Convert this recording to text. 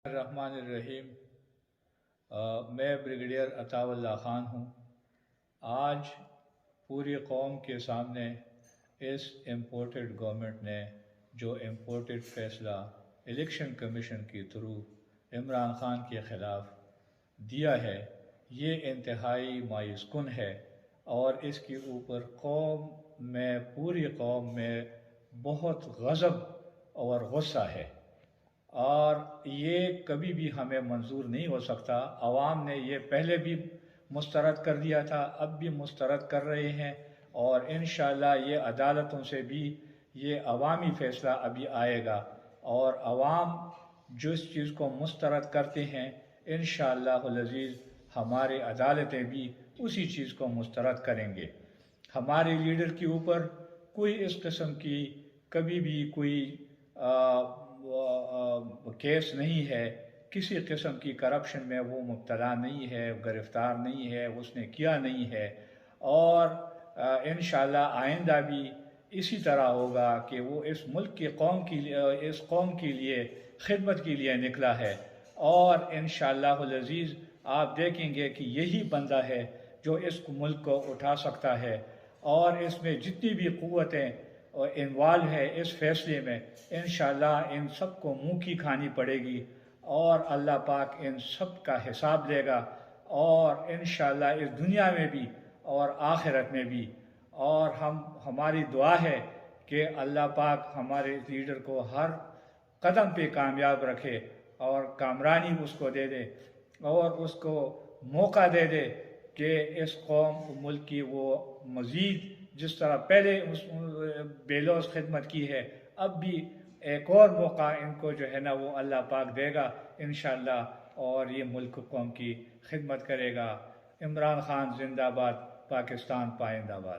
الرحمن الرحیم۔ میں بریگیڈیئر عطاء اللہ خان ہوں۔ آج پوری قوم کے سامنے اس امپورٹڈ گورنمنٹ نے جو امپورٹڈ فیصلہ الیکشن کمیشن کی تھرو عمران خان کے خلاف دیا ہے، یہ انتہائی مایوس کن ہے اور اس کے اوپر پوری قوم میں بہت غضب اور غصہ ہے، اور یہ کبھی بھی ہمیں منظور نہیں ہو سکتا۔ عوام نے یہ پہلے بھی مسترد کر دیا تھا، اب بھی مسترد کر رہے ہیں، اور انشاءاللہ یہ عدالتوں سے بھی یہ عوامی فیصلہ ابھی آئے گا، اور عوام جس چیز کو مسترد کرتے ہیں انشاءاللہ العزیز ہماری عدالتیں بھی اسی چیز کو مسترد کریں گے۔ ہمارے لیڈر کے اوپر کوئی اس قسم کی کبھی بھی کوئی کیس نہیں ہے، کسی قسم کی کرپشن میں وہ مبتلا نہیں ہے، گرفتار نہیں ہے، اس نے کیا نہیں ہے، اور انشاءاللہ آئندہ بھی اسی طرح ہوگا کہ وہ اس ملک کی اس قوم کے لیے خدمت کے لیے نکلا ہے، اور انشاءاللہ العزیز آپ دیکھیں گے کہ یہی بندہ ہے جو اس ملک کو اٹھا سکتا ہے، اور اس میں جتنی بھی قوتیں انوالو ہے اس فیصلے میں انشاءاللہ ان سب کو منہ کی کھانی پڑے گی، اور اللہ پاک ان سب کا حساب لے گا، اور انشاءاللہ اس دنیا میں بھی اور آخرت میں بھی۔ اور ہماری دعا ہے کہ اللہ پاک ہمارے لیڈر کو ہر قدم پہ کامیاب رکھے اور کامرانی اس کو دے دے، اور اس کو موقع دے دے کہ اس قوم ملک کی وہ مزید جس طرح پہلے بے لوث خدمت کی ہے، اب بھی ایک اور موقع ان کو جو ہے نا وہ اللہ پاک دے گا انشاءاللہ، اور یہ ملک قوم کی خدمت کرے گا۔ عمران خان زندہ باد، پاکستان پائندہ باد۔